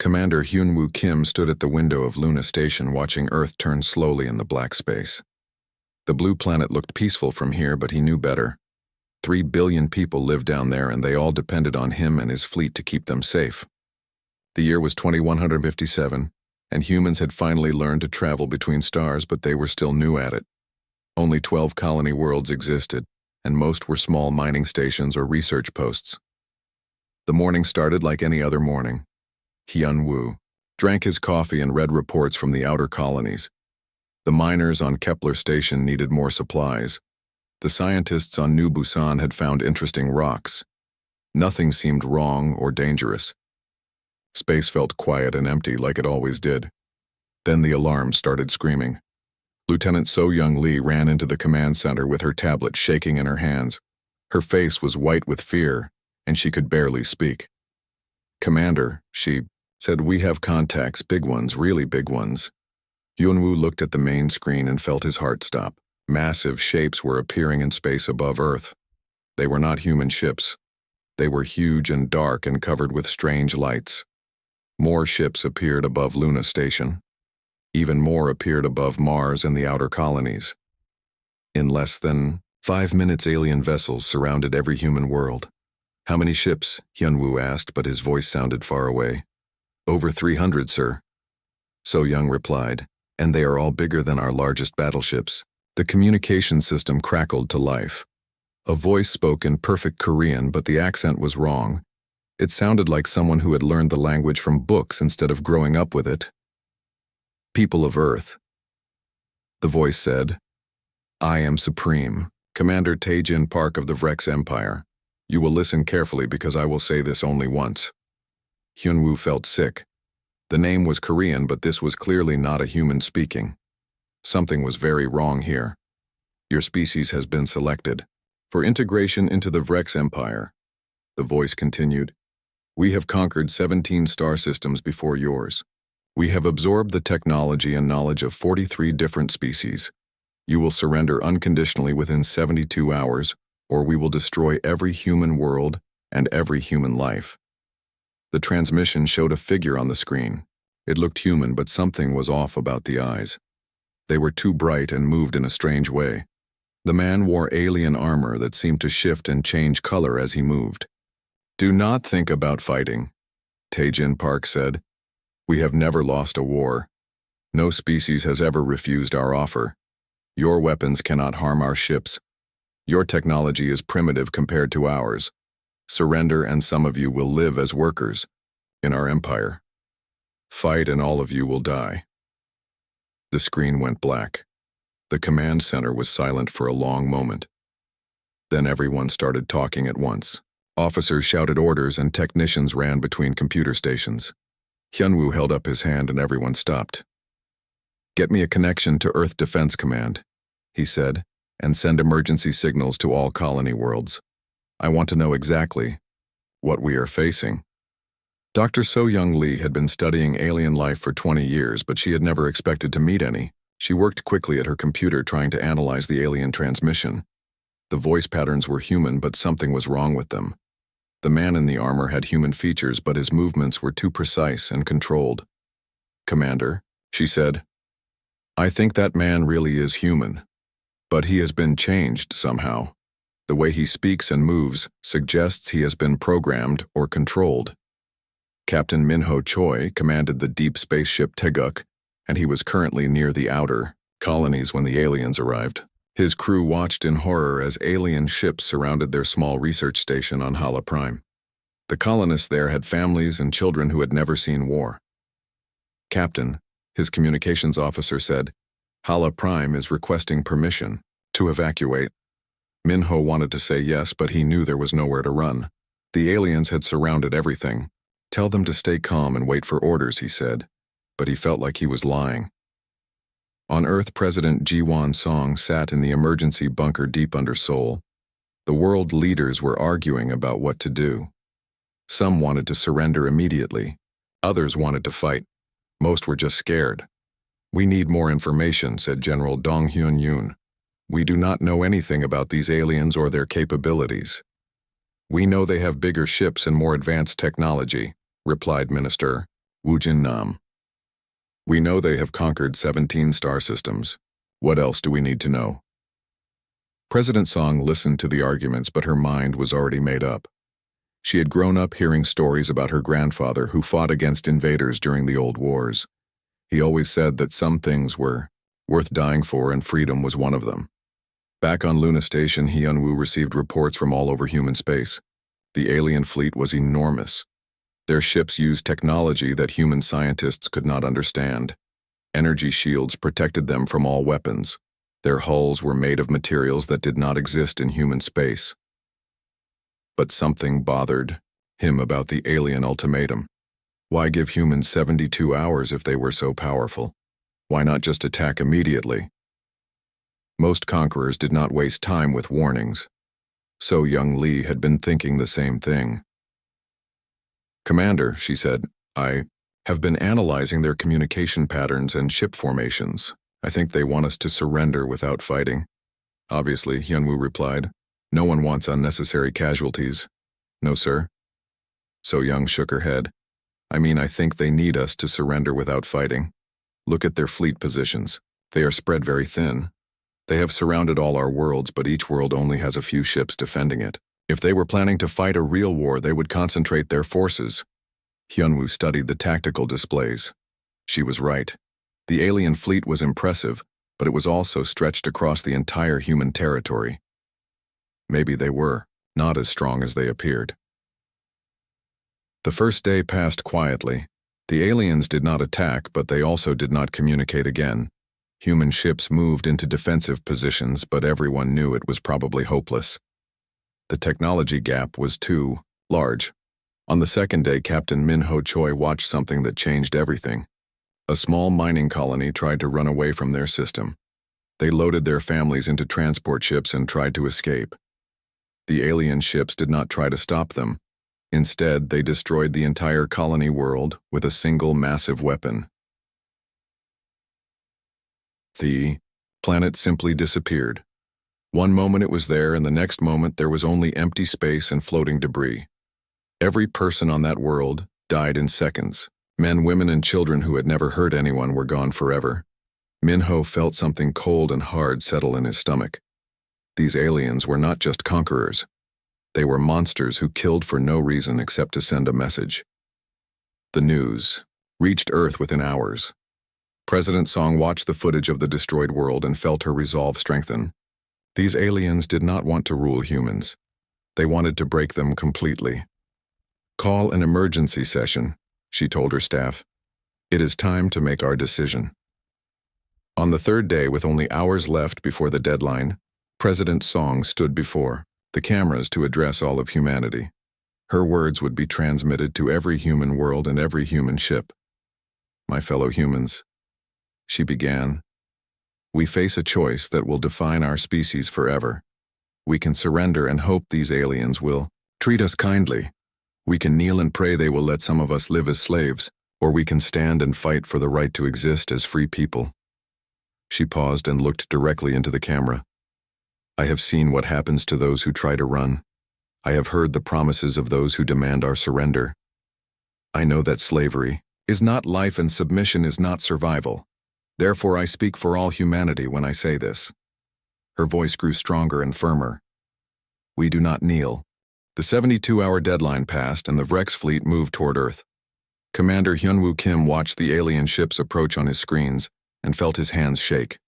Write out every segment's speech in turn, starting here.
Commander Hyun-woo Kim stood at the window of Luna Station watching Earth turn slowly in the black space. The blue planet looked peaceful from here, but he knew better. 3 billion people lived down there, and they all depended on him and his fleet to keep them safe. The year was 2157, and humans had finally learned to travel between stars, but they were still new at it. Only 12 colony worlds existed, and most were small mining stations or research posts. The morning started like any other morning. Hyun-woo drank his coffee and read reports from the outer colonies. The miners on Kepler Station needed more supplies. The scientists on New Busan had found interesting rocks. Nothing seemed wrong or dangerous. Space felt quiet and empty like it always did. Then the alarm started screaming. Lieutenant So-Young Lee ran into the command center with her tablet shaking in her hands. Her face was white with fear, and she could barely speak. "Commander," she said, "we have contacts, big ones, really big ones." Hyun-woo looked at the main screen and felt his heart stop. Massive shapes were appearing in space above Earth. They were not human ships. They were huge and dark and covered with strange lights. More ships appeared above Luna Station. Even more appeared above Mars and the outer colonies. In less than 5 minutes, alien vessels surrounded every human world. "How many ships?" Hyun-woo asked, but his voice sounded far away. "Over 300, sir." So-Young replied, "And they are all bigger than our largest battleships." The communication system crackled to life. A voice spoke in perfect Korean, but the accent was wrong. It sounded like someone who had learned the language from books instead of growing up with it. "People of Earth," the voice said, "I am Supreme, Commander Tae-jin Park of the Vrex Empire. You will listen carefully because I will say this only once." Hyun-woo felt sick. The name was Korean, but this was clearly not a human speaking. Something was very wrong here. "Your species has been selected for integration into the Vrex Empire," the voice continued. "We have conquered 17 star systems before yours. We have absorbed the technology and knowledge of 43 different species. You will surrender unconditionally within 72 hours, or we will destroy every human world and every human life." The transmission showed a figure on the screen. It looked human, but something was off about the eyes. They were too bright and moved in a strange way. The man wore alien armor that seemed to shift and change color as he moved. "Do not think about fighting," Tae-jin Park said. "We have never lost a war. No species has ever refused our offer. Your weapons cannot harm our ships. Your technology is primitive compared to ours. Surrender and some of you will live as workers in our empire. Fight and all of you will die." The screen went black. The command center was silent for a long moment. Then everyone started talking at once. Officers shouted orders and technicians ran between computer stations. Hyun-woo held up his hand and everyone stopped. "Get me a connection to Earth Defense Command," he said, "and send emergency signals to all colony worlds. I want to know exactly what we are facing." Dr. So-Young Lee had been studying alien life for 20 years, but she had never expected to meet any. She worked quickly at her computer trying to analyze the alien transmission. The voice patterns were human, but something was wrong with them. The man in the armor had human features, but his movements were too precise and controlled. "Commander," she said, "I think that man really is human, but he has been changed somehow. The way he speaks and moves suggests he has been programmed or controlled." Captain Min-ho Choi commanded the deep spaceship Taeguk, and he was currently near the outer colonies when the aliens arrived. His crew watched in horror as alien ships surrounded their small research station on HFY. The colonists there had families and children who had never seen war. "Captain," his communications officer said, "HFY is requesting permission to evacuate." Min-ho wanted to say yes, but he knew there was nowhere to run. The aliens had surrounded everything. "Tell them to stay calm and wait for orders," he said, but he felt like he was lying. On Earth, President Ji-won Song sat in the emergency bunker deep under Seoul. The world leaders were arguing about what to do. Some wanted to surrender immediately. Others wanted to fight. Most were just scared. "We need more information," said General Dong Hyun-yoon. "We do not know anything about these aliens or their capabilities." "We know they have bigger ships and more advanced technology," replied Minister Wujin Nam. We know they have conquered 17 star systems. What else do we need to know? President Song listened to the arguments, but her mind was already made up. She had grown up hearing stories about her grandfather who fought against invaders during the old wars. He always said that some things were worth dying for, and freedom was one of them. Back on Luna Station, Hyunwoo received reports from all over human space. The alien fleet was enormous. Their ships used technology that human scientists could not understand. Energy shields protected them from all weapons. Their hulls were made of materials that did not exist in human space. But something bothered him about the alien ultimatum. Why give humans 72 hours if they were so powerful? Why not just attack immediately? Most conquerors did not waste time with warnings. So young Lee had been thinking the same thing. "Commander," she said, "I have been analyzing their communication patterns and ship formations. I think they want us to surrender without fighting." "Obviously," Hyunwoo replied. "No one wants unnecessary casualties." "No, sir." So Young shook her head. I think they need us to surrender without fighting. Look at their fleet positions. They are spread very thin. They have surrounded all our worlds, but each world only has a few ships defending it. If they were planning to fight a real war, they would concentrate their forces." Hyunwoo studied the tactical displays. She was right. The alien fleet was impressive, but it was also stretched across the entire human territory. Maybe they were not as strong as they appeared. The first day passed quietly. The aliens did not attack, but they also did not communicate again. Human ships moved into defensive positions, but everyone knew it was probably hopeless. The technology gap was too large. On the second day, Captain Min Ho Choi watched something that changed everything. A small mining colony tried to run away from their system. They loaded their families into transport ships and tried to escape. The alien ships did not try to stop them. Instead, they destroyed the entire colony world with a single massive weapon. The planet simply disappeared. One moment it was there, and the next moment there was only empty space and floating debris. Every person on that world died in seconds. Men, women, and children who had never hurt anyone were gone forever. Minho felt something cold and hard settle in his stomach. These aliens were not just conquerors. They were monsters who killed for no reason except to send a message. The news reached Earth within hours. President Song watched the footage of the destroyed world and felt her resolve strengthen. These aliens did not want to rule humans. They wanted to break them completely. "Call an emergency session," she told her staff. "It is time to make our decision." On the third day, with only hours left before the deadline, President Song stood before the cameras to address all of humanity. Her words would be transmitted to every human world and every human ship. "My fellow humans," she began, "we face a choice that will define our species forever. We can surrender and hope these aliens will treat us kindly. We can kneel and pray they will let some of us live as slaves, or we can stand and fight for the right to exist as free people." She paused and looked directly into the camera. "I have seen what happens to those who try to run. I have heard the promises of those who demand our surrender. I know that slavery is not life and submission is not survival. Therefore, I speak for all humanity when I say this." Her voice grew stronger and firmer. "We do not kneel." The 72-hour deadline passed and the Vrex fleet moved toward Earth. Commander Hyunwoo Kim watched the alien ships approach on his screens and felt his hands shake.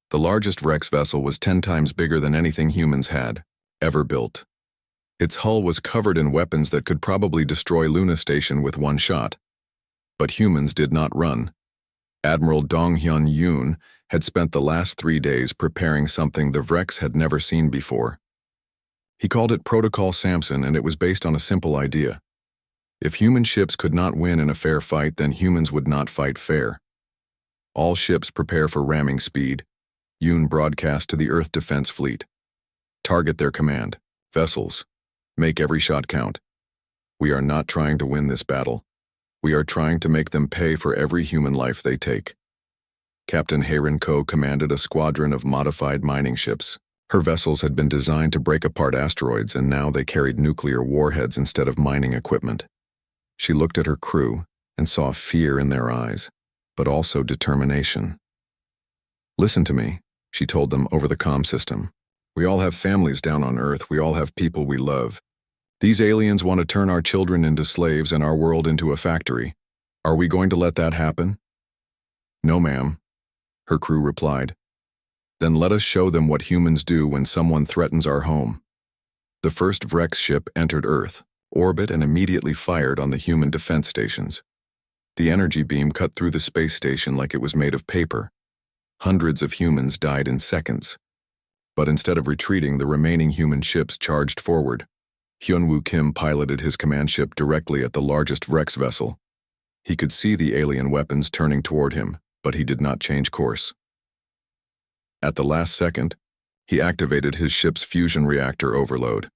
The largest Vrex vessel was 10 times bigger than anything humans had ever built. Its hull was covered in weapons that could probably destroy Luna Station with one shot. But humans did not run. Admiral Dong-hyun Yoon had spent the last 3 days preparing something the Vrex had never seen before. He called it Protocol Samson, and it was based on a simple idea. If human ships could not win in a fair fight, then humans would not fight fair. "All ships prepare for ramming speed," Yoon broadcast to the Earth Defense Fleet. "Target their command vessels. Make every shot count. We are not trying to win this battle. We are trying to make them pay for every human life they take." Captain Heirin Ko commanded a squadron of modified mining ships. Her vessels had been designed to break apart asteroids, and now they carried nuclear warheads instead of mining equipment. She looked at her crew, and saw fear in their eyes, but also determination. "Listen to me," she told them over the comm system. "We all have families down on Earth. We all have people we love. These aliens want to turn our children into slaves and our world into a factory. Are we going to let that happen?" "No, ma'am," her crew replied. "Then let us show them what humans do when someone threatens our home." The first Vrex ship entered Earth, orbit, and immediately fired on the human defense stations. The energy beam cut through the space station like it was made of paper. Hundreds of humans died in seconds. But instead of retreating, the remaining human ships charged forward. Hyunwoo Kim piloted his command ship directly at the largest Vrex vessel. He could see the alien weapons turning toward him, but he did not change course. At the last second, he activated his ship's fusion reactor overload.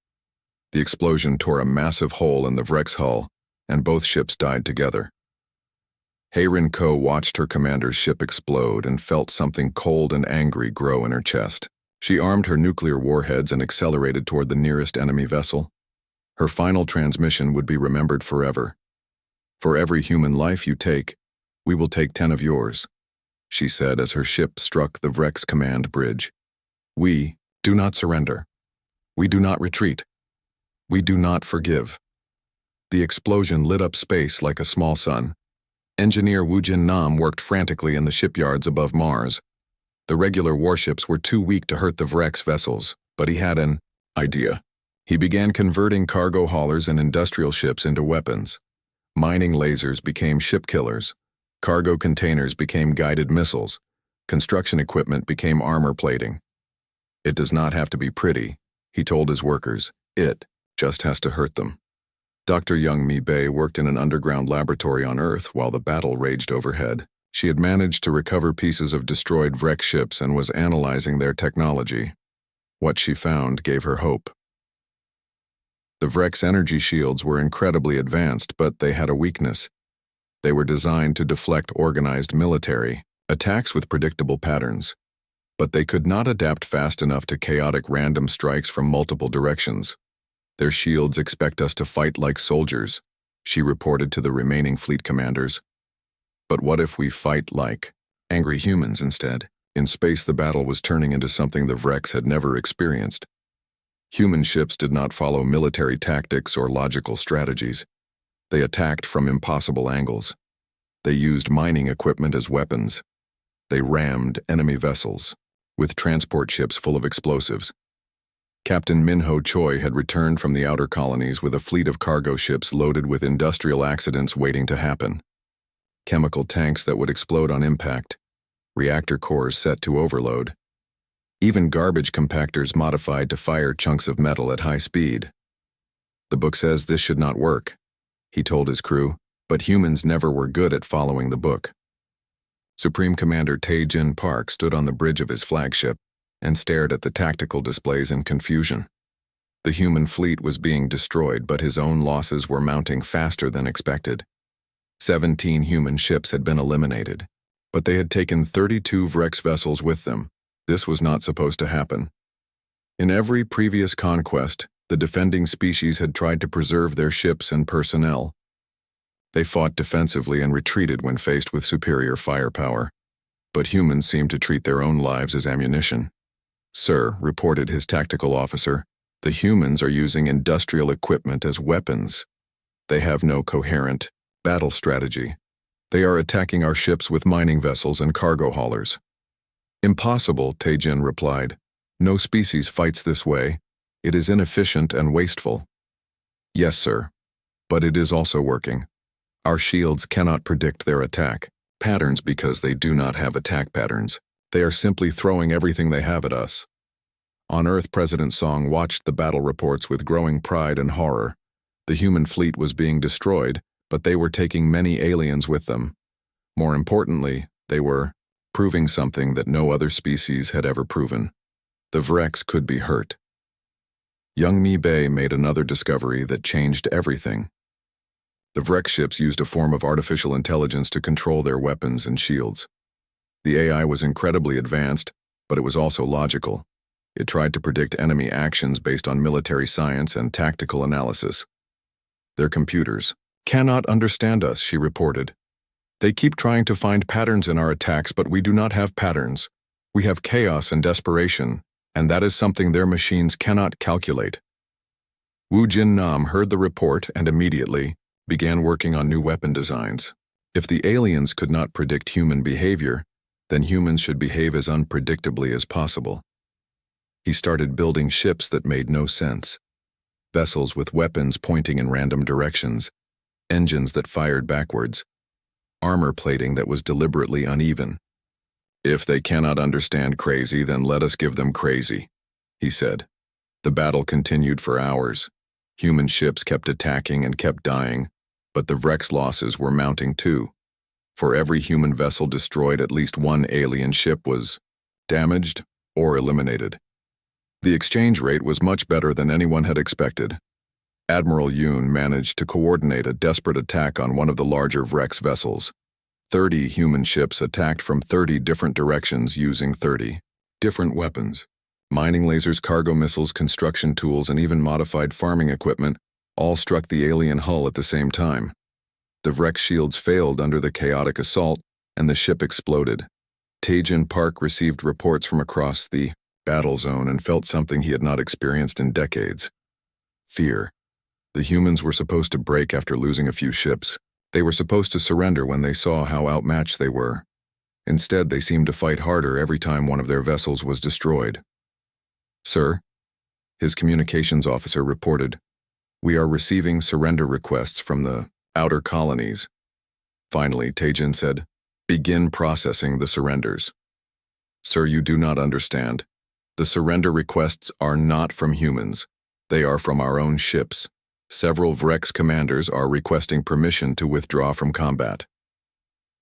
The explosion tore a massive hole in the Vrex hull, and both ships died together. Heirin Ko watched her commander's ship explode and felt something cold and angry grow in her chest. She armed her nuclear warheads and accelerated toward the nearest enemy vessel. Her final transmission would be remembered forever. "For every human life you take, we will take 10 of yours," she said as her ship struck the Vrex command bridge. "We do not surrender. We do not retreat. We do not forgive." The explosion lit up space like a small sun. Engineer Woo Jin Nam worked frantically in the shipyards above Mars. The regular warships were too weak to hurt the Vrex vessels, but he had an idea. He began converting cargo haulers and industrial ships into weapons. Mining lasers became ship killers. Cargo containers became guided missiles. Construction equipment became armor plating. "It does not have to be pretty," he told his workers. "It just has to hurt them." Dr. Young Mi Bei worked in an underground laboratory on Earth while the battle raged overhead. She had managed to recover pieces of destroyed Vrex ships and was analyzing their technology. What she found gave her hope. The Vrex energy shields were incredibly advanced, but they had a weakness. They were designed to deflect organized military attacks with predictable patterns, but they could not adapt fast enough to chaotic random strikes from multiple directions. "Their shields expect us to fight like soldiers," she reported to the remaining fleet commanders. "But what if we fight like angry humans instead?" In space, the battle was turning into something the Vrex had never experienced. Human ships did not follow military tactics or logical strategies. They attacked from impossible angles. They used mining equipment as weapons. They rammed enemy vessels with transport ships full of explosives. Captain Minho Choi had returned from the outer colonies with a fleet of cargo ships loaded with industrial accidents waiting to happen. Chemical tanks that would explode on impact, reactor cores set to overload, even garbage compactors modified to fire chunks of metal at high speed. "The book says this should not work," he told his crew, but humans never were good at following the book. Supreme Commander Tae-Jin Park stood on the bridge of his flagship and stared at the tactical displays in confusion. The human fleet was being destroyed, but his own losses were mounting faster than expected. 17 human ships had been eliminated, but they had taken 32 Vrex vessels with them. This was not supposed to happen. In every previous conquest, the defending species had tried to preserve their ships and personnel. They fought defensively and retreated when faced with superior firepower. But humans seemed to treat their own lives as ammunition. "Sir," reported his tactical officer, "the humans are using industrial equipment as weapons. They have no coherent battle strategy. They are attacking our ships with mining vessels and cargo haulers." "Impossible," Tae-Jin replied. "No species fights this way. It is inefficient and wasteful." "Yes, sir. But it is also working. Our shields cannot predict their attack patterns because they do not have attack patterns. They are simply throwing everything they have at us." On Earth, President Song watched the battle reports with growing pride and horror. The human fleet was being destroyed, but they were taking many aliens with them. More importantly, they were proving something that no other species had ever proven. The Vrex could be hurt. Young Mi Bei made another discovery that changed everything. The Vrex ships used a form of artificial intelligence to control their weapons and shields. The AI was incredibly advanced, but it was also logical. It tried to predict enemy actions based on military science and tactical analysis. Their computers, cannot understand us, she reported. They keep trying to find patterns in our attacks, but we do not have patterns. We have chaos and desperation, and that is something their machines cannot calculate. Wu Jin Nam heard the report and immediately began working on new weapon designs. If the aliens could not predict human behavior, then humans should behave as unpredictably as possible. He started building ships that made no sense. Vessels with weapons pointing in random directions, engines that fired backwards, armor plating that was deliberately uneven. If they cannot understand crazy, then let us give them crazy, he said. The battle continued for hours. Human ships kept attacking and kept dying, but the Vrex losses were mounting too. For every human vessel destroyed, at least one alien ship was damaged or eliminated. The exchange rate was much better than anyone had expected. Admiral Yoon managed to coordinate a desperate attack on one of the larger Vrex vessels. 30 human ships attacked from 30 different directions using 30 different weapons. Mining lasers, cargo missiles, construction tools, and even modified farming equipment all struck the alien hull at the same time. The Vrex shields failed under the chaotic assault, and the ship exploded. Taejin Park received reports from across the battle zone and felt something he had not experienced in decades. Fear. The humans were supposed to break after losing a few ships. They were supposed to surrender when they saw how outmatched they were. Instead, they seemed to fight harder every time one of their vessels was destroyed. Sir, his communications officer reported, we are receiving surrender requests from the outer colonies. Finally, Taejin said, begin processing the surrenders. Sir, you do not understand. The surrender requests are not from humans. They are from our own ships. Several Vrex commanders are requesting permission to withdraw from combat.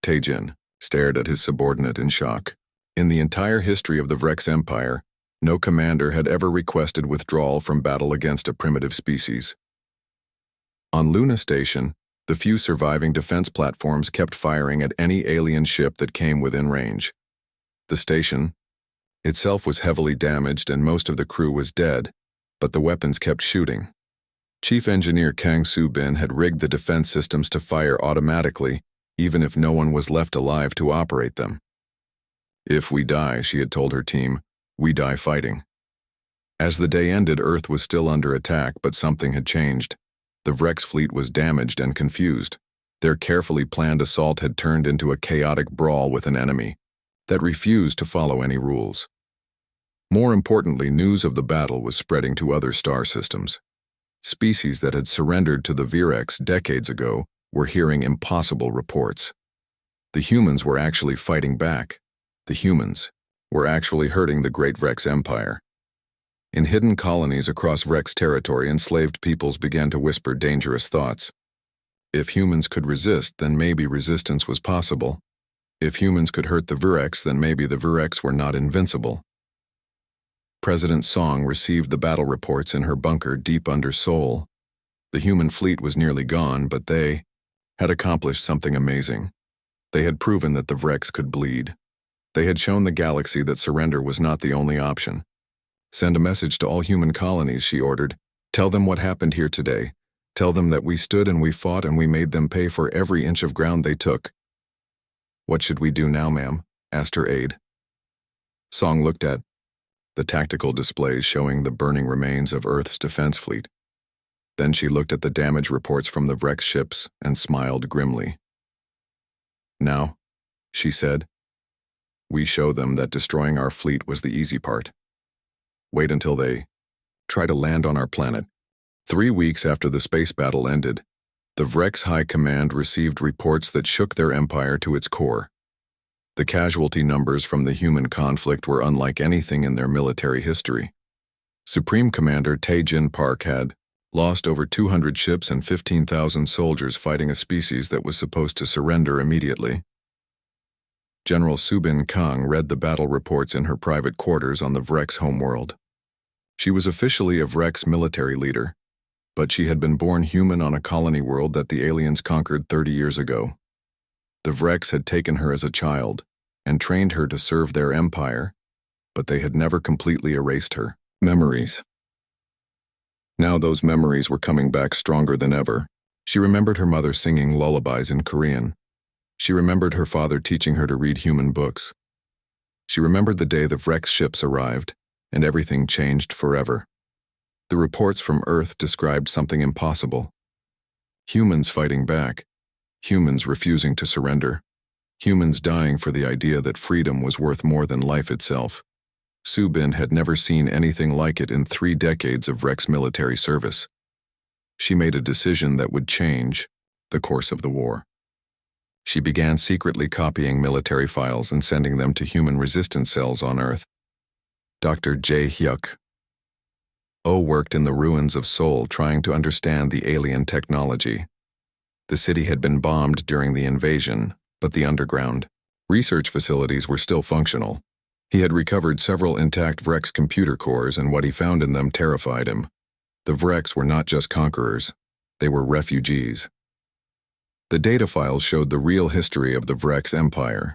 Taejin stared at his subordinate in shock. In the entire history of the Vrex Empire, no commander had ever requested withdrawal from battle against a primitive species. On Luna Station, the few surviving defense platforms kept firing at any alien ship that came within range. The station itself was heavily damaged and most of the crew was dead, but the weapons kept shooting. Chief Engineer Kang Soo-bin had rigged the defense systems to fire automatically, even if no one was left alive to operate them. If we die, she had told her team, we die fighting. As the day ended, Earth was still under attack, but something had changed. The Vrex fleet was damaged and confused. Their carefully planned assault had turned into a chaotic brawl with an enemy that refused to follow any rules. More importantly, news of the battle was spreading to other star systems. Species that had surrendered to the Virex decades ago were hearing impossible reports. The humans were actually fighting back. The humans were actually hurting the great Vrex Empire. In hidden colonies across Vrex territory, enslaved peoples began to whisper dangerous thoughts. If humans could resist, then maybe resistance was possible. If humans could hurt the Virex, then maybe the Virex were not invincible. President Song received the battle reports in her bunker deep under Seoul. The human fleet was nearly gone, but they had accomplished something amazing. They had proven that the Vrex could bleed. They had shown the galaxy that surrender was not the only option. Send a message to all human colonies, she ordered. Tell them what happened here today. Tell them that we stood and we fought and we made them pay for every inch of ground they took. What should we do now, ma'am? Asked her aide. Song looked at the tactical displays showing the burning remains of Earth's defense fleet. Then she looked at the damage reports from the Vrex ships and smiled grimly. Now, she said, we show them that destroying our fleet was the easy part. Wait until they try to land on our planet. 3 weeks after the space battle ended, the Vrex High Command received reports that shook their empire to its core. The casualty numbers from the human conflict were unlike anything in their military history. Supreme Commander Taejin Park had lost over 200 ships and 15,000 soldiers fighting a species that was supposed to surrender immediately. General Subin Kang read the battle reports in her private quarters on the Vrex homeworld. She was officially a Vrex military leader, but she had been born human on a colony world that the aliens conquered 30 years ago. The Vrex had taken her as a child and trained her to serve their empire, but they had never completely erased her memories. Now those memories were coming back stronger than ever. She remembered her mother singing lullabies in Korean. She remembered her father teaching her to read human books. She remembered the day the Vrex ships arrived, and everything changed forever. The reports from Earth described something impossible. Humans fighting back. Humans refusing to surrender. Humans dying for the idea that freedom was worth more than life itself. Subin had never seen anything like it in 3 decades of Vrex military service. She made a decision that would change the course of the war. She began secretly copying military files and sending them to human resistance cells on Earth. Dr. Jae-hyuk Oh worked in the ruins of Seoul trying to understand the alien technology. The city had been bombed during the invasion, but the underground research facilities were still functional. He had recovered several intact Vrex computer cores, and what he found in them terrified him. The Vrex were not just conquerors, they were refugees. The data files showed the real history of the Vrex Empire.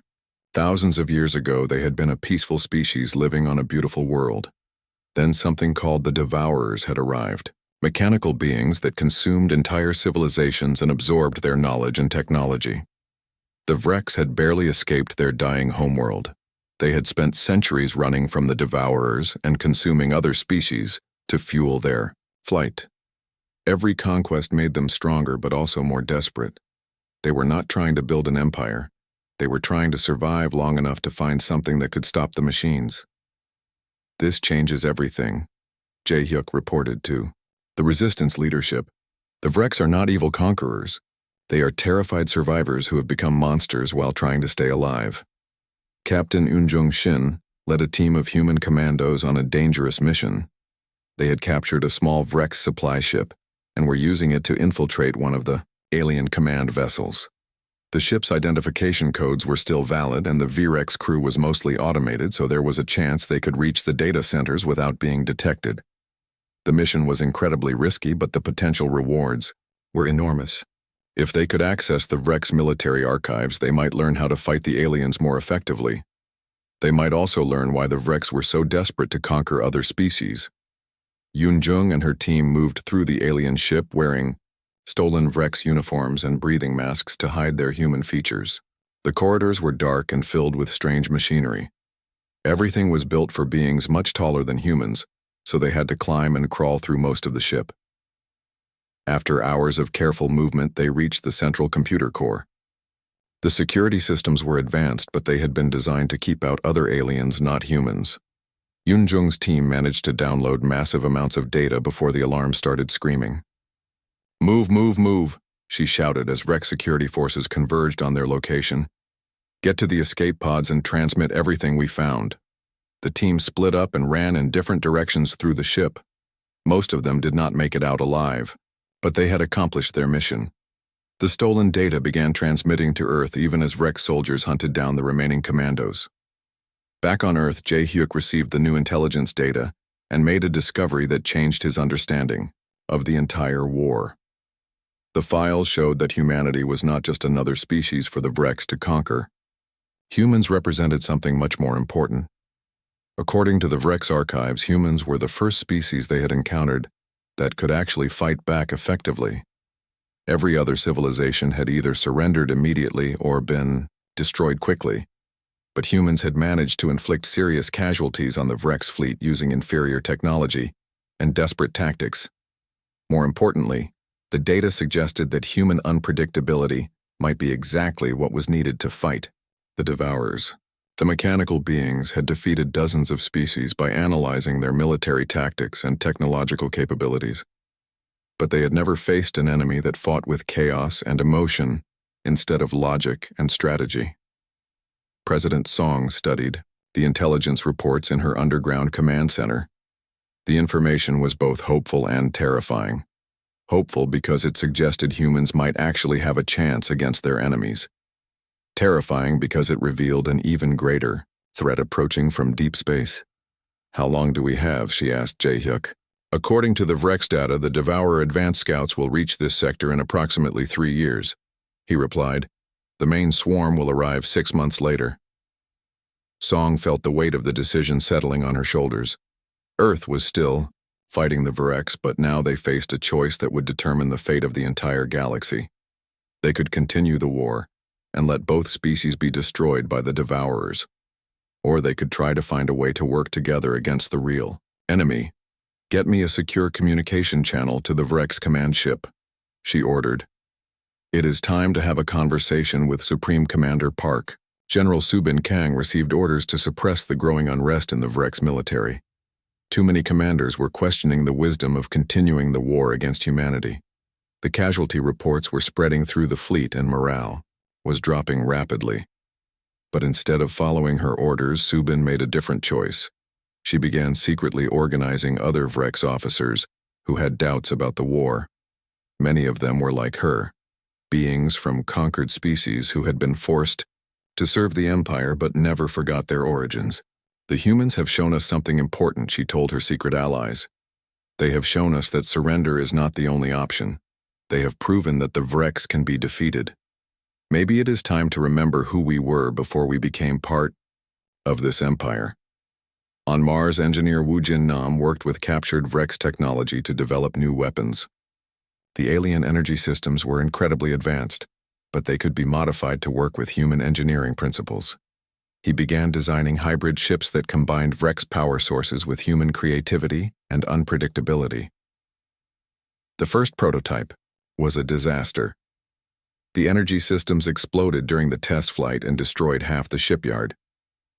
Thousands of years ago, they had been a peaceful species living on a beautiful world. Then something called the Devourers had arrived, mechanical beings that consumed entire civilizations and absorbed their knowledge and technology. The Vrex had barely escaped their dying homeworld. They had spent centuries running from the Devourers and consuming other species to fuel their flight. Every conquest made them stronger but also more desperate. They were not trying to build an empire. They were trying to survive long enough to find something that could stop the machines. This changes everything, Jae-hyuk reported to the resistance leadership. The Vrex are not evil conquerors. They are terrified survivors who have become monsters while trying to stay alive. Captain Eun Shin led a team of human commandos on a dangerous mission. They had captured a small Vrex supply ship and were using it to infiltrate one of the alien command vessels. The ship's identification codes were still valid, and the Vrex crew was mostly automated, so there was a chance they could reach the data centers without being detected. The mission was incredibly risky, but the potential rewards were enormous. If they could access the Vrex military archives, they might learn how to fight the aliens more effectively. They might also learn why the Vrex were so desperate to conquer other species. Yoon-jung and her team moved through the alien ship wearing stolen Vrex uniforms and breathing masks to hide their human features. The corridors were dark and filled with strange machinery. Everything was built for beings much taller than humans, so they had to climb and crawl through most of the ship. After hours of careful movement, they reached the central computer core. The security systems were advanced, but they had been designed to keep out other aliens, not humans. Yoon-jung's team managed to download massive amounts of data before the alarm started screaming. "Move, move, move," she shouted as Vrex security forces converged on their location. "Get to the escape pods and transmit everything we found." The team split up and ran in different directions through the ship. Most of them did not make it out alive, but they had accomplished their mission. The stolen data began transmitting to Earth even as Vrex soldiers hunted down the remaining commandos. Back on Earth, Jae-hyuk received the new intelligence data and made a discovery that changed his understanding of the entire war. The files showed that humanity was not just another species for the Vrex to conquer. Humans represented something much more important. According to the Vrex archives, humans were the first species they had encountered that could actually fight back effectively. Every other civilization had either surrendered immediately or been destroyed quickly, but humans had managed to inflict serious casualties on the Vrex fleet using inferior technology and desperate tactics. More importantly, the data suggested that human unpredictability might be exactly what was needed to fight the Devourers. The mechanical beings had defeated dozens of species by analyzing their military tactics and technological capabilities. But they had never faced an enemy that fought with chaos and emotion instead of logic and strategy. President Song studied the intelligence reports in her underground command center. The information was both hopeful and terrifying. Hopeful because it suggested humans might actually have a chance against their enemies. Terrifying because it revealed an even greater threat approaching from deep space. "How long do we have?" she asked Jae-hyuk. "According to the Vrex data, the Devourer advanced scouts will reach this sector in approximately 3 years," he replied. "The main swarm will arrive 6 months later." Song felt the weight of the decision settling on her shoulders. Earth was still fighting the Vrex, but now they faced a choice that would determine the fate of the entire galaxy. They could continue the war and let both species be destroyed by the Devourers, or they could try to find a way to work together against the real enemy. "Get me a secure communication channel to the Vrex command ship," she ordered. "It is time to have a conversation with Supreme Commander Park." General Subin Kang received orders to suppress the growing unrest in the Vrex military. Too many commanders were questioning the wisdom of continuing the war against humanity. The casualty reports were spreading through the fleet and morale was dropping rapidly. But instead of following her orders, Subin made a different choice. She began secretly organizing other Vrex officers who had doubts about the war. Many of them were like her, beings from conquered species who had been forced to serve the Empire but never forgot their origins. "The humans have shown us something important," she told her secret allies. "They have shown us that surrender is not the only option. They have proven that the Vrex can be defeated. Maybe it is time to remember who we were before we became part of this empire." On Mars, engineer Wu Jin Nam worked with captured Vrex technology to develop new weapons. The alien energy systems were incredibly advanced, but they could be modified to work with human engineering principles. He began designing hybrid ships that combined Vrex power sources with human creativity and unpredictability. The first prototype was a disaster. The energy systems exploded during the test flight and destroyed half the shipyard.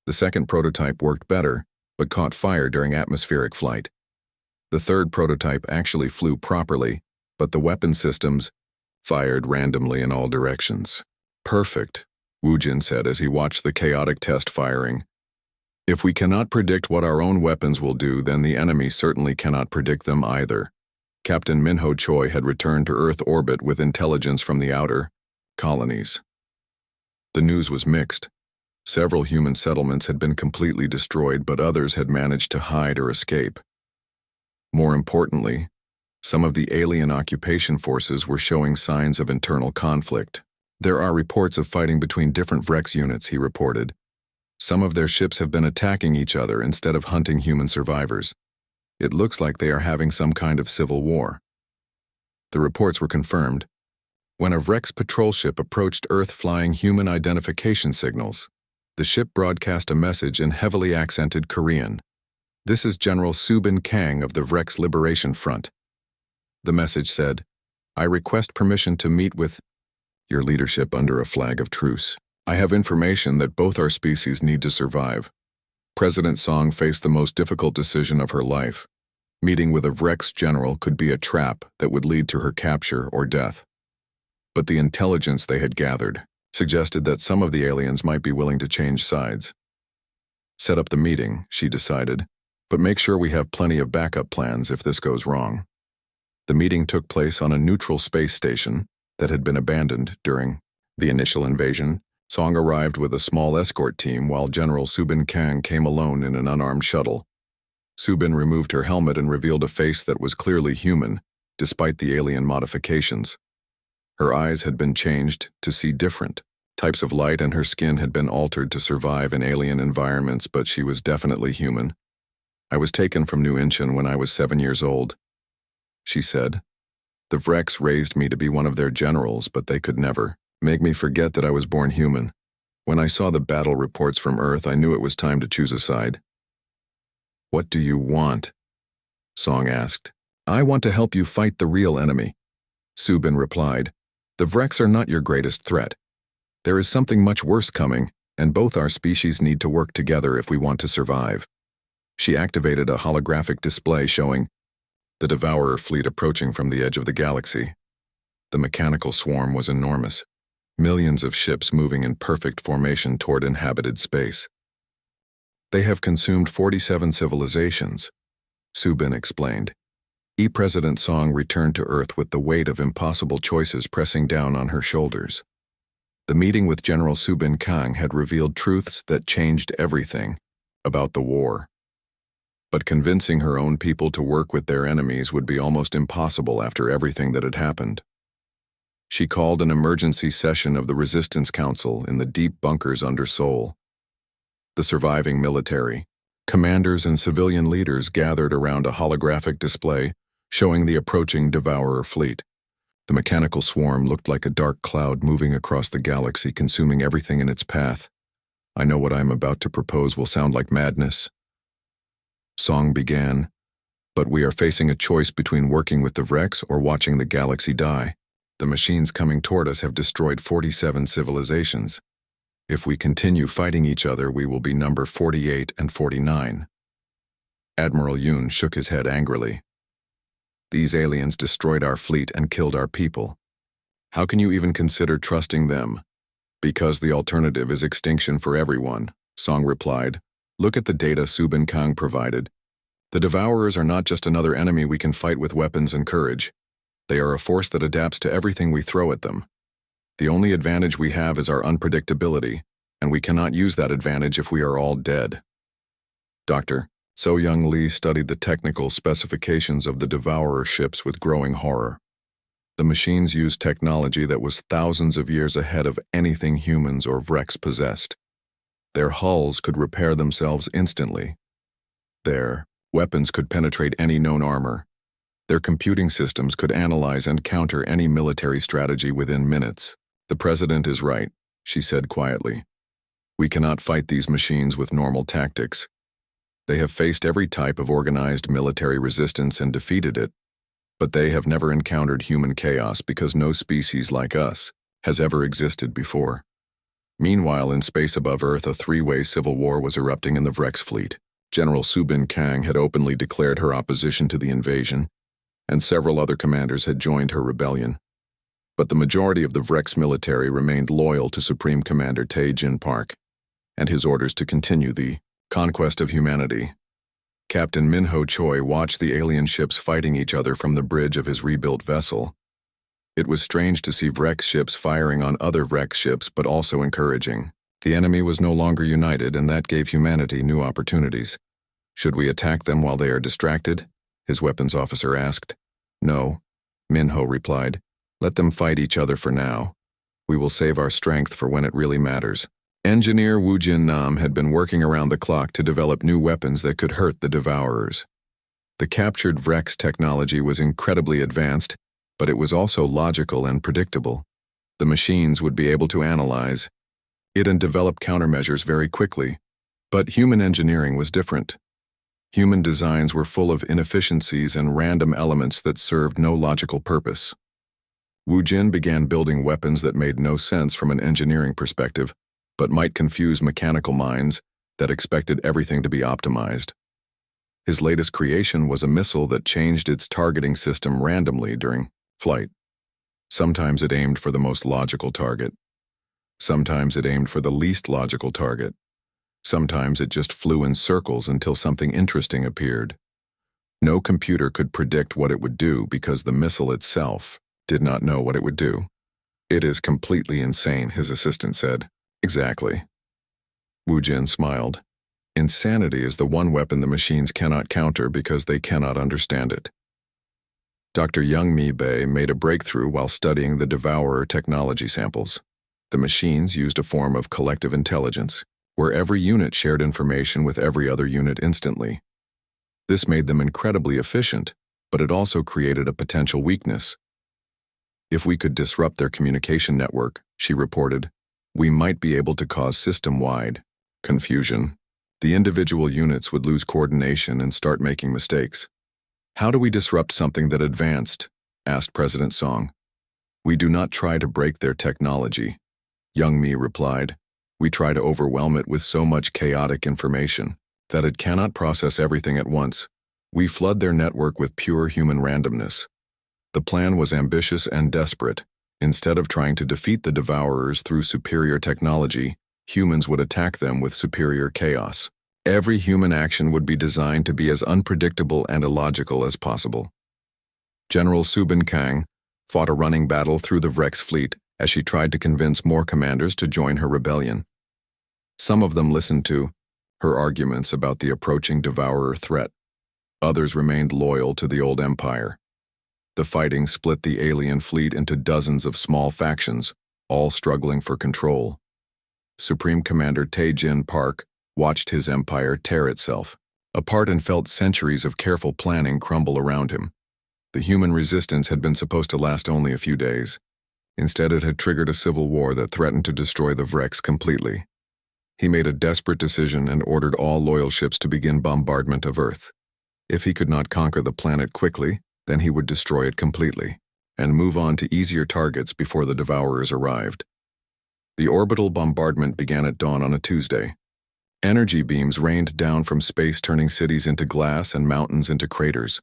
The second prototype worked better, but caught fire during atmospheric flight. The third prototype actually flew properly, but the weapon systems fired randomly in all directions. "Perfect," Wu Jin said as he watched the chaotic test firing. "If we cannot predict what our own weapons will do, then the enemy certainly cannot predict them either." Captain Minho Choi had returned to Earth orbit with intelligence from the outer colonies. The news was mixed. Several human settlements had been completely destroyed, but others had managed to hide or escape. More importantly, some of the alien occupation forces were showing signs of internal conflict. "There are reports of fighting between different Vrex units," he reported. "Some of their ships have been attacking each other instead of hunting human survivors. It looks like they are having some kind of civil war." The reports were confirmed when a Vrex patrol ship approached Earth flying human identification signals. The ship broadcast a message in heavily accented Korean. "This is General Subin Kang of the Vrex Liberation Front." The message said, "I request permission to meet with your leadership under a flag of truce. I have information that both our species need to survive." President Song faced the most difficult decision of her life. Meeting with a Vrex general could be a trap that would lead to her capture or death. But the intelligence they had gathered suggested that some of the aliens might be willing to change sides. "Set up the meeting," she decided, "but make sure we have plenty of backup plans if this goes wrong." The meeting took place on a neutral space station that had been abandoned during the initial invasion. Song arrived with a small escort team while General Subin Kang came alone in an unarmed shuttle. Subin removed her helmet and revealed a face that was clearly human, despite the alien modifications. Her eyes had been changed to see different types of light, and her skin had been altered to survive in alien environments, but she was definitely human. "I was taken from New Incheon when I was 7 years old," she said. "The Vrex raised me to be one of their generals, but they could never make me forget that I was born human. When I saw the battle reports from Earth, I knew it was time to choose a side." "What do you want?" Song asked. "I want to help you fight the real enemy," Subin replied. "The Vrex are not your greatest threat. There is something much worse coming, and both our species need to work together if we want to survive." She activated a holographic display showing the Devourer fleet approaching from the edge of the galaxy. The mechanical swarm was enormous, millions of ships moving in perfect formation toward inhabited space. "They have consumed 47 civilizations," Subin explained. President Song returned to Earth with the weight of impossible choices pressing down on her shoulders. The meeting with General Subin Kang had revealed truths that changed everything about the war. But convincing her own people to work with their enemies would be almost impossible after everything that had happened. She called an emergency session of the Resistance Council in the deep bunkers under Seoul. The surviving military Commanders and civilian leaders gathered around a holographic display showing the approaching Devourer fleet. The mechanical swarm looked like a dark cloud moving across the galaxy, consuming everything in its path. I know what I am about to propose will sound like madness. Song began, but we are facing a choice between working with the Vrex or watching the galaxy die. The machines coming toward us have destroyed 47 civilizations. If we continue fighting each other, we will be number 48 and 49. Admiral Yoon shook his head angrily. These aliens destroyed our fleet and killed our people. How can you even consider trusting them? Because the alternative is extinction for everyone, Song replied. Look at the data Subin Kang provided. The Devourers are not just another enemy we can fight with weapons and courage. They are a force that adapts to everything we throw at them. The only advantage we have is our unpredictability, and we cannot use that advantage if we are all dead. Dr. So Young Lee studied the technical specifications of the Devourer ships with growing horror. The machines used technology that was thousands of years ahead of anything humans or Vrex possessed. Their hulls could repair themselves instantly. Their weapons could penetrate any known armor. Their computing systems could analyze and counter any military strategy within minutes. The president is right, she said quietly. We cannot fight these machines with normal tactics. They have faced every type of organized military resistance and defeated it, but they have never encountered human chaos because no species like us has ever existed before. Meanwhile, in space above Earth, a three-way civil war was erupting in the Vrex fleet. General Subin Kang had openly declared her opposition to the invasion, and several other commanders had joined her rebellion. But the majority of the Vrex military remained loyal to Supreme Commander Tae Jin Park and his orders to continue the conquest of humanity. Captain Minho Choi watched the alien ships fighting each other from the bridge of his rebuilt vessel. It was strange to see Vrex ships firing on other Vrex ships, but also encouraging. The enemy was no longer united, and that gave humanity new opportunities. Should we attack them while they are distracted? His weapons officer asked. No, Minho replied. Let them fight each other for now. We will save our strength for when it really matters. Engineer Woo Jin Nam had been working around the clock to develop new weapons that could hurt the Devourers. The captured Vrex technology was incredibly advanced, but it was also logical and predictable. The machines would be able to analyze it and develop countermeasures very quickly. But human engineering was different. Human designs were full of inefficiencies and random elements that served no logical purpose. Wu Jin began building weapons that made no sense from an engineering perspective, but might confuse mechanical minds that expected everything to be optimized. His latest creation was a missile that changed its targeting system randomly during flight. Sometimes it aimed for the most logical target. Sometimes it aimed for the least logical target. Sometimes it just flew in circles until something interesting appeared. No computer could predict what it would do because the missile itself did not know what it would do. It is completely insane, his assistant said. Exactly. Wu Jin smiled. Insanity is the one weapon the machines cannot counter because they cannot understand it. Dr. Young Mi Bei made a breakthrough while studying the Devourer technology samples. The machines used a form of collective intelligence, where every unit shared information with every other unit instantly. This made them incredibly efficient, but it also created a potential weakness. If we could disrupt their communication network, she reported, we might be able to cause system-wide confusion. The individual units would lose coordination and start making mistakes. How do we disrupt something that advanced? Asked President Song. We do not try to break their technology, Young Mi replied. We try to overwhelm it with so much chaotic information that it cannot process everything at once. We flood their network with pure human randomness. The plan was ambitious and desperate. Instead of trying to defeat the Devourers through superior technology, humans would attack them with superior chaos. Every human action would be designed to be as unpredictable and illogical as possible. General Subin Kang fought a running battle through the Vrex fleet as she tried to convince more commanders to join her rebellion. Some of them listened to her arguments about the approaching Devourer threat. Others remained loyal to the old empire. The fighting split the alien fleet into dozens of small factions, all struggling for control. Supreme Commander Tae Jin Park watched his empire tear itself apart and felt centuries of careful planning crumble around him. The human resistance had been supposed to last only a few days. Instead, it had triggered a civil war that threatened to destroy the Vrex completely. He made a desperate decision and ordered all loyal ships to begin bombardment of Earth. If he could not conquer the planet quickly, then he would destroy it completely, and move on to easier targets before the Devourers arrived. The orbital bombardment began at dawn on a Tuesday. Energy beams rained down from space, turning cities into glass and mountains into craters.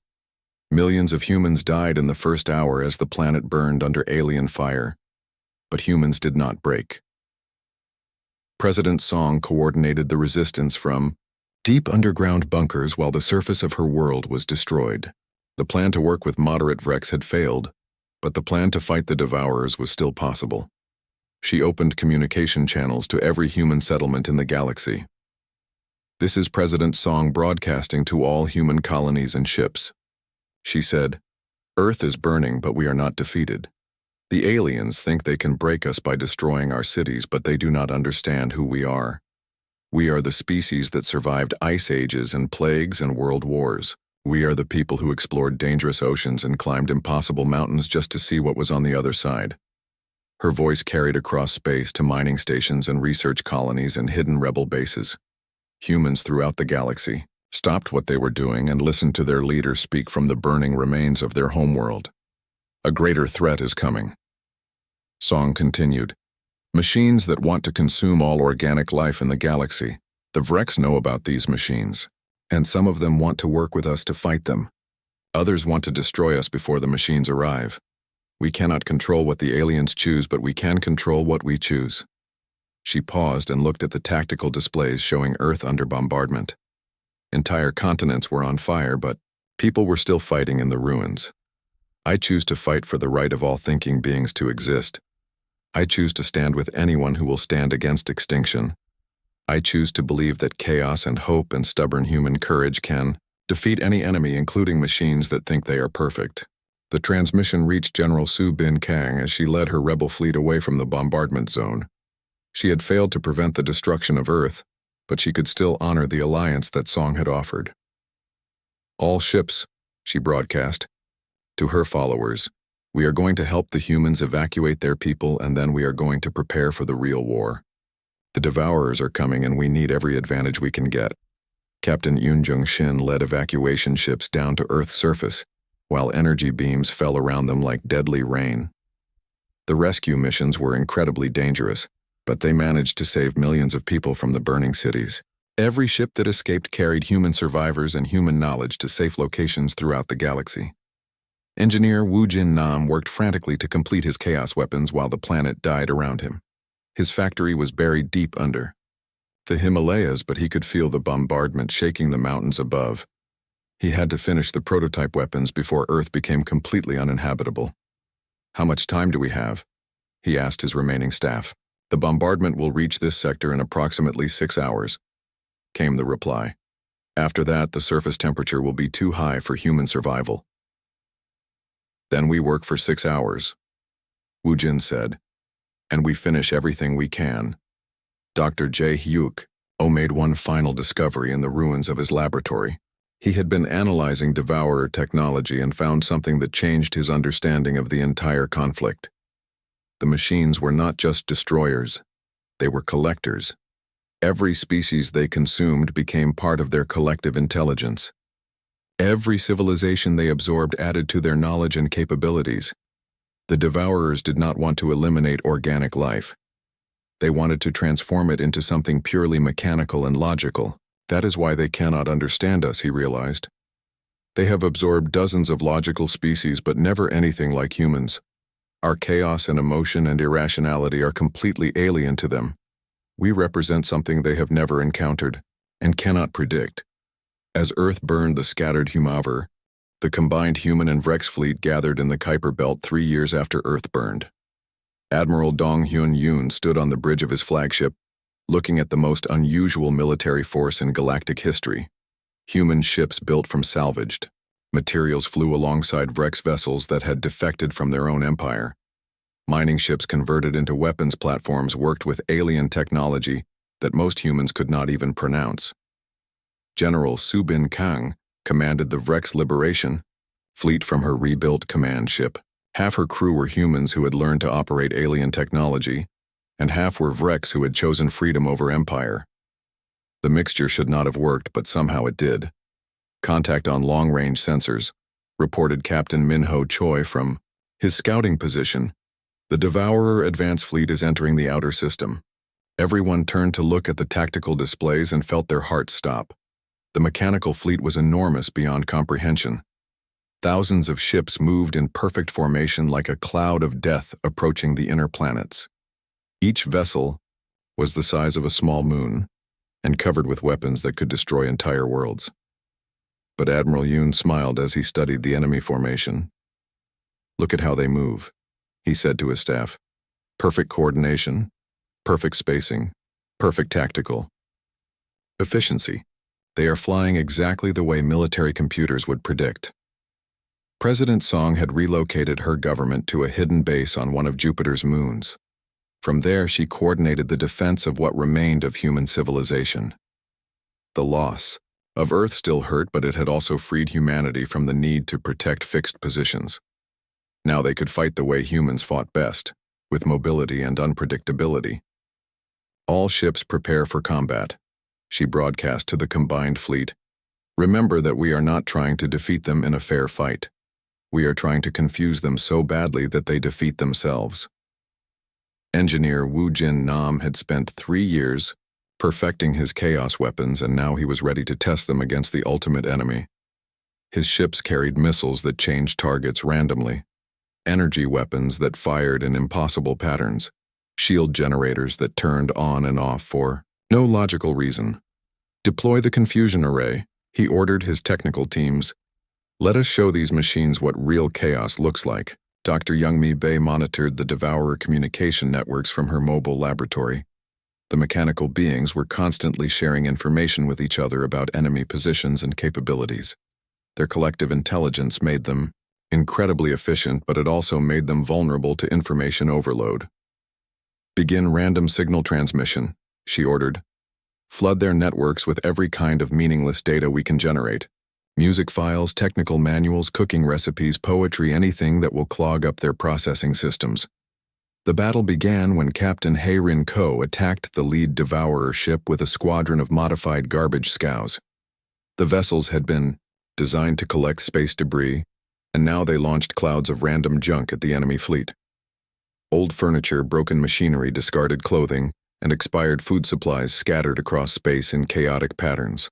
Millions of humans died in the first hour as the planet burned under alien fire. But humans did not break. President Song coordinated the resistance from deep underground bunkers while the surface of her world was destroyed. The plan to work with moderate Vrex had failed, but the plan to fight the Devourers was still possible. She opened communication channels to every human settlement in the galaxy. This is President Song broadcasting to all human colonies and ships. She said, "Earth is burning, but we are not defeated. The aliens think they can break us by destroying our cities, but they do not understand who we are. We are the species that survived ice ages and plagues and world wars. We are the people who explored dangerous oceans and climbed impossible mountains just to see what was on the other side." Her voice carried across space to mining stations and research colonies and hidden rebel bases. Humans throughout the galaxy stopped what they were doing and listened to their leader speak from the burning remains of their homeworld. A greater threat is coming. Song continued, "Machines that want to consume all organic life in the galaxy. The Vrex know about these machines, and some of them want to work with us to fight them. Others want to destroy us before the machines arrive. We cannot control what the aliens choose, but we can control what we choose." She paused and looked at the tactical displays showing Earth under bombardment. Entire continents were on fire, but people were still fighting in the ruins. "I choose to fight for the right of all thinking beings to exist. I choose to stand with anyone who will stand against extinction. I choose to believe that chaos and hope and stubborn human courage can defeat any enemy, including machines that think they are perfect." The transmission reached General Su Bin Kang as she led her rebel fleet away from the bombardment zone. She had failed to prevent the destruction of Earth, but she could still honor the alliance that Song had offered. "All ships," she broadcast to her followers, "we are going to help the humans evacuate their people, and then we are going to prepare for the real war. The Devourers are coming, and we need every advantage we can get." Captain Yoon Jung-shin led evacuation ships down to Earth's surface, while energy beams fell around them like deadly rain. The rescue missions were incredibly dangerous, but they managed to save millions of people from the burning cities. Every ship that escaped carried human survivors and human knowledge to safe locations throughout the galaxy. Engineer Wu Jin Nam worked frantically to complete his chaos weapons while the planet died around him. His factory was buried deep under the Himalayas, but he could feel the bombardment shaking the mountains above. He had to finish the prototype weapons before Earth became completely uninhabitable. "How much time do we have?" he asked his remaining staff. "The bombardment will reach this sector in approximately 6 hours, came the reply. "After that, the surface temperature will be too high for human survival." "Then we work for 6 hours, Wu Jin said, "and we finish everything we can." Dr. Jae Hyuk made one final discovery in the ruins of his laboratory. He had been analyzing Devourer technology and found something that changed his understanding of the entire conflict. The machines were not just destroyers, they were collectors. Every species they consumed became part of their collective intelligence. Every civilization they absorbed added to their knowledge and capabilities. The Devourers did not want to eliminate organic life. They wanted to transform it into something purely mechanical and logical. That is why they cannot understand us, he realized. They have absorbed dozens of logical species, but never anything like humans. Our chaos and emotion and irrationality are completely alien to them. We represent something they have never encountered and cannot predict. As Earth burned the scattered Humaver, the combined human and Vrex fleet gathered in the Kuiper Belt 3 years after Earth burned. Admiral Dong Hyun Yoon stood on the bridge of his flagship, looking at the most unusual military force in galactic history. Human ships built from salvaged materials flew alongside Vrex vessels that had defected from their own empire. Mining ships converted into weapons platforms worked with alien technology that most humans could not even pronounce. General Su Bin Kang commanded the Vrex Liberation fleet from her rebuilt command ship. Half her crew were humans who had learned to operate alien technology, and half were Vrex who had chosen freedom over empire. The mixture should not have worked, but somehow it did. Contact on long-range sensors, reported Captain Minho Choi from his scouting position. The Devourer advance fleet is entering the outer system. Everyone turned to look at the tactical displays and felt their hearts stop. The mechanical fleet was enormous beyond comprehension. Thousands of ships moved in perfect formation like a cloud of death approaching the inner planets. Each vessel was the size of a small moon and covered with weapons that could destroy entire worlds. But Admiral Yoon smiled as he studied the enemy formation. "Look at how they move," he said to his staff. "Perfect coordination, perfect spacing, perfect tactical efficiency. They are flying exactly the way military computers would predict." President Song had relocated her government to a hidden base on one of Jupiter's moons. From there, she coordinated the defense of what remained of human civilization. The loss of Earth still hurt, but it had also freed humanity from the need to protect fixed positions. Now they could fight the way humans fought best, with mobility and unpredictability. "All ships prepare for combat," she broadcast to the combined fleet. "Remember that we are not trying to defeat them in a fair fight. We are trying to confuse them so badly that they defeat themselves." Engineer Wu Jin Nam had spent 3 years perfecting his chaos weapons, and now he was ready to test them against the ultimate enemy. His ships carried missiles that changed targets randomly, energy weapons that fired in impossible patterns, shield generators that turned on and off for no logical reason. "Deploy the confusion array," he ordered his technical teams. "Let us show these machines what real chaos looks like." Dr. Youngmi Bei monitored the Devourer communication networks from her mobile laboratory. The mechanical beings were constantly sharing information with each other about enemy positions and capabilities. Their collective intelligence made them incredibly efficient, but it also made them vulnerable to information overload. "Begin random signal transmission," she ordered. "Flood their networks with every kind of meaningless data we can generate. Music files, technical manuals, cooking recipes, poetry, anything that will clog up their processing systems." The battle began when Captain Hei-Rin Ko attacked the lead Devourer ship with a squadron of modified garbage scows. The vessels had been designed to collect space debris, and now they launched clouds of random junk at the enemy fleet. Old furniture, broken machinery, discarded clothing, and expired food supplies scattered across space in chaotic patterns.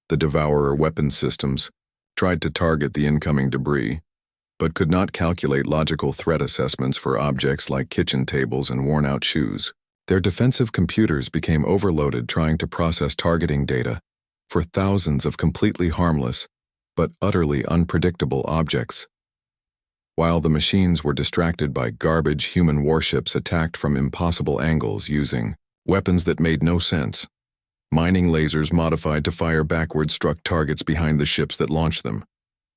The Devourer weapons systems tried to target the incoming debris, but could not calculate logical threat assessments for objects like kitchen tables and worn-out shoes. Their defensive computers became overloaded trying to process targeting data for thousands of completely harmless but utterly unpredictable objects. While the machines were distracted by garbage, human warships attacked from impossible angles using weapons that made no sense. Mining lasers modified to fire backwards struck targets behind the ships that launched them.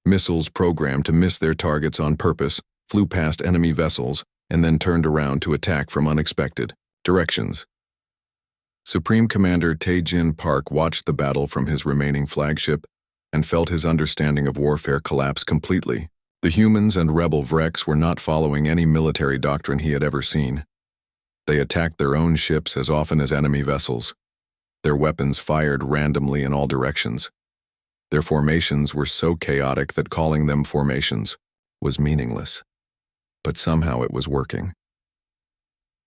Missiles programmed to miss their targets on purpose flew past enemy vessels and then turned around to attack from unexpected directions. Supreme Commander Tae-Jin Park watched the battle from his remaining flagship and felt his understanding of warfare collapse completely. The humans and rebel Vrex were not following any military doctrine he had ever seen. They attacked their own ships as often as enemy vessels. Their weapons fired randomly in all directions. Their formations were so chaotic that calling them formations was meaningless. But somehow it was working.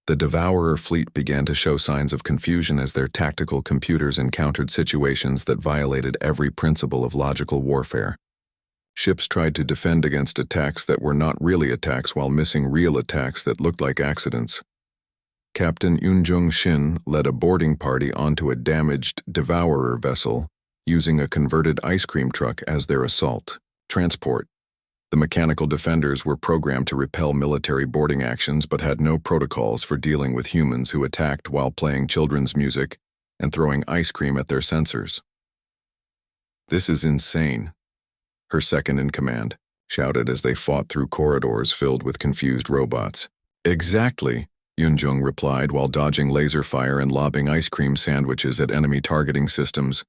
The Devourer fleet began to show signs of confusion as their tactical computers encountered situations that violated every principle of logical warfare. Ships tried to defend against attacks that were not really attacks while missing real attacks that looked like accidents. Captain Yoon Shin led a boarding party onto a damaged Devourer vessel, using a converted ice cream truck as their assault transport. The mechanical defenders were programmed to repel military boarding actions but had no protocols for dealing with humans who attacked while playing children's music and throwing ice cream at their sensors. "This is insane," her second-in-command shouted as they fought through corridors filled with confused robots. "Exactly. Yunjung replied while dodging laser fire and lobbing ice cream sandwiches at enemy targeting systems.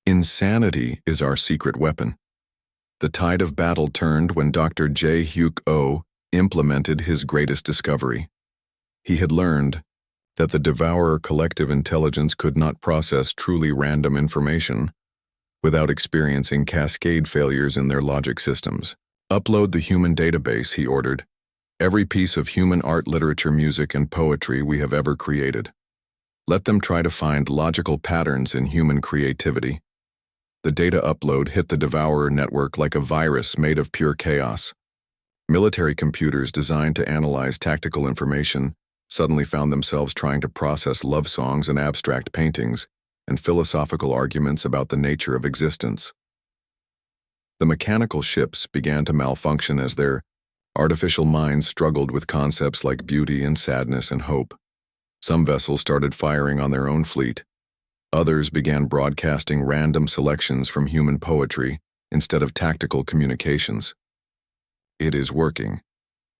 Insanity is our secret weapon. The tide of battle turned when Dr. Jae-hyuk-oh implemented his greatest discovery. He had learned that the Devourer collective intelligence could not process truly random information without experiencing cascade failures in their logic systems. Upload the human database, he ordered. Every piece of human art, literature, music, and poetry we have ever created. Let them try to find logical patterns in human creativity. The data upload hit the Devourer network like a virus made of pure chaos. Military computers designed to analyze tactical information suddenly found themselves trying to process love songs and abstract paintings and philosophical arguments about the nature of existence. The mechanical ships began to malfunction as their artificial minds struggled with concepts like beauty and sadness and hope. Some vessels started firing on their own fleet. Others began broadcasting random selections from human poetry instead of tactical communications. It is working,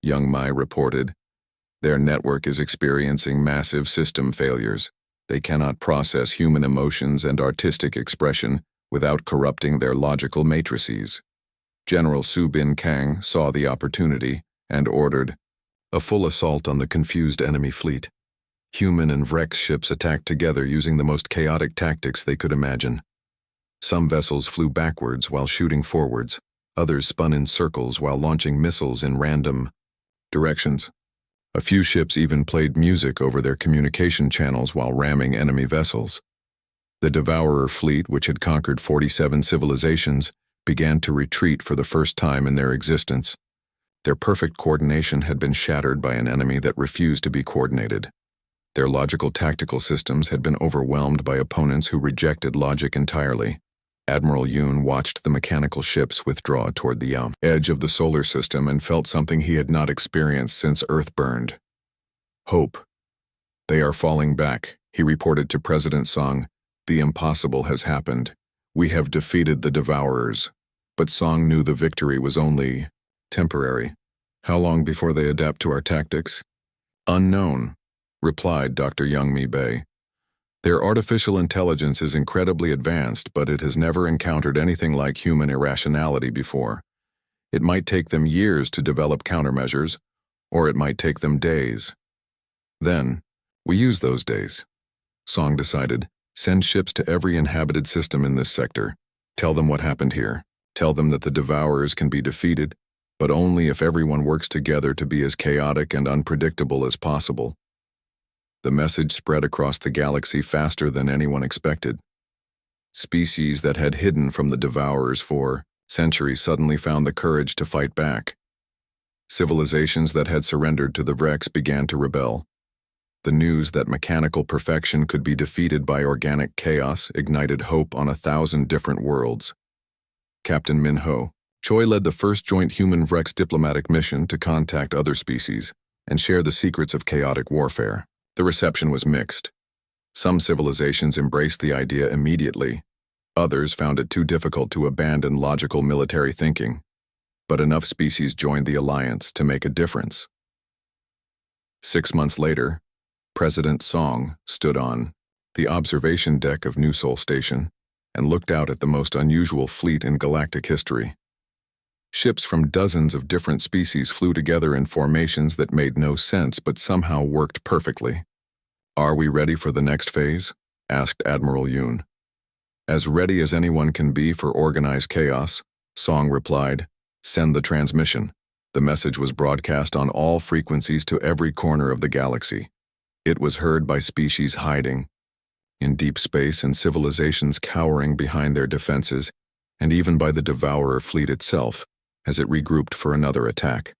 Young Mai reported. Their network is experiencing massive system failures. They cannot process human emotions and artistic expression without corrupting their logical matrices. General Su Bin Kang saw the opportunity and ordered a full assault on the confused enemy fleet. Human and Vrex ships attacked together using the most chaotic tactics they could imagine. Some vessels flew backwards while shooting forwards. Others spun in circles while launching missiles in random directions. A few ships even played music over their communication channels while ramming enemy vessels. The Devourer fleet, which had conquered 47 civilizations, began to retreat for the first time in their existence. Their perfect coordination had been shattered by an enemy that refused to be coordinated. Their logical tactical systems had been overwhelmed by opponents who rejected logic entirely. Admiral Yoon watched the mechanical ships withdraw toward the edge of the solar system and felt something he had not experienced since Earth burned. Hope. They are falling back, he reported to President Song. The impossible has happened. We have defeated the Devourers. But Song knew the victory was only temporary. How long before they adapt to our tactics? Unknown, replied Dr. Youngmi Bei. Their artificial intelligence is incredibly advanced, but it has never encountered anything like human irrationality before. It might take them years to develop countermeasures, or it might take them days. Then, we use those days. Song decided. Send ships to every inhabited system in this sector. Tell them what happened here. Tell them that the Devourers can be defeated, but only if everyone works together to be as chaotic and unpredictable as possible. The message spread across the galaxy faster than anyone expected. Species that had hidden from the Devourers for centuries suddenly found the courage to fight back. Civilizations that had surrendered to the Vrex began to rebel. The news that mechanical perfection could be defeated by organic chaos ignited hope on 1,000 different worlds. Captain Min-ho Choi led the first joint human-Vrex diplomatic mission to contact other species and share the secrets of chaotic warfare. The reception was mixed. Some civilizations embraced the idea immediately. Others found it too difficult to abandon logical military thinking. But enough species joined the alliance to make a difference. 6 months later, President Song stood on the observation deck of New Seoul Station and looked out at the most unusual fleet in galactic history. Ships from dozens of different species flew together in formations that made no sense but somehow worked perfectly. Are we ready for the next phase? Asked Admiral Yoon. As ready as anyone can be for organized chaos, Song replied. Send the transmission. The message was broadcast on all frequencies to every corner of the galaxy. It was heard by species hiding in deep space and civilizations cowering behind their defenses, and even by the Devourer fleet itself as it regrouped for another attack.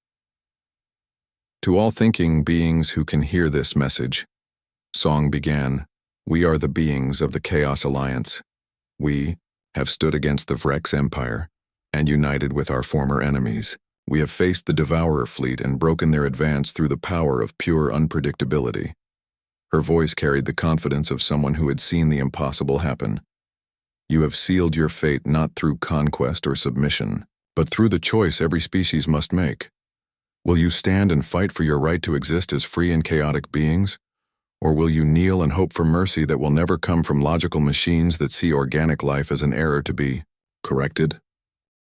To all thinking beings who can hear this message, Song began, we are the beings of the Chaos Alliance. We have stood against the Vrex Empire and united with our former enemies. We have faced the Devourer fleet and broken their advance through the power of pure unpredictability. Her voice carried the confidence of someone who had seen the impossible happen. You have sealed your fate not through conquest or submission, but through the choice every species must make. Will you stand and fight for your right to exist as free and chaotic beings? Or will you kneel and hope for mercy that will never come from logical machines that see organic life as an error to be corrected?